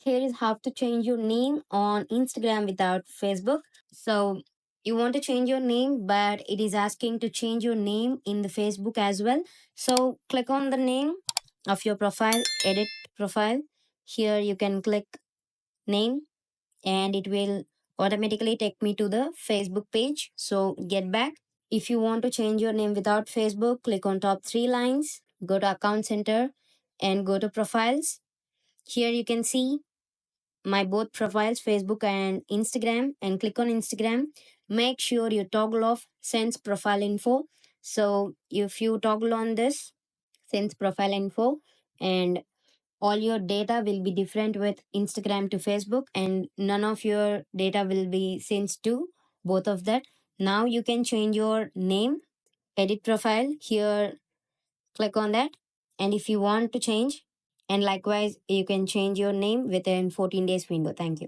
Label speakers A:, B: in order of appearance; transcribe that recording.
A: here is how to change your name on Instagram without Facebook. So you want to change your name, but it is asking to change your name in the Facebook as well. So click on the name of your profile, edit profile. Here you can click name and it will automatically take me to the Facebook page. So get back. If you want to change your name without Facebook, click on top three lines, go to account center and go to profiles. Here you can see my both profiles, Facebook and Instagram, and click on Instagram. Make sure you toggle off sends profile info. So if you toggle on this sends profile info, and all your data will be different with Instagram to Facebook, and none of your data will be sent to both of that. Now you can change your name, edit profile. Here click on that, and if you want to change, and likewise you can change your name within 14 days window. Thank you.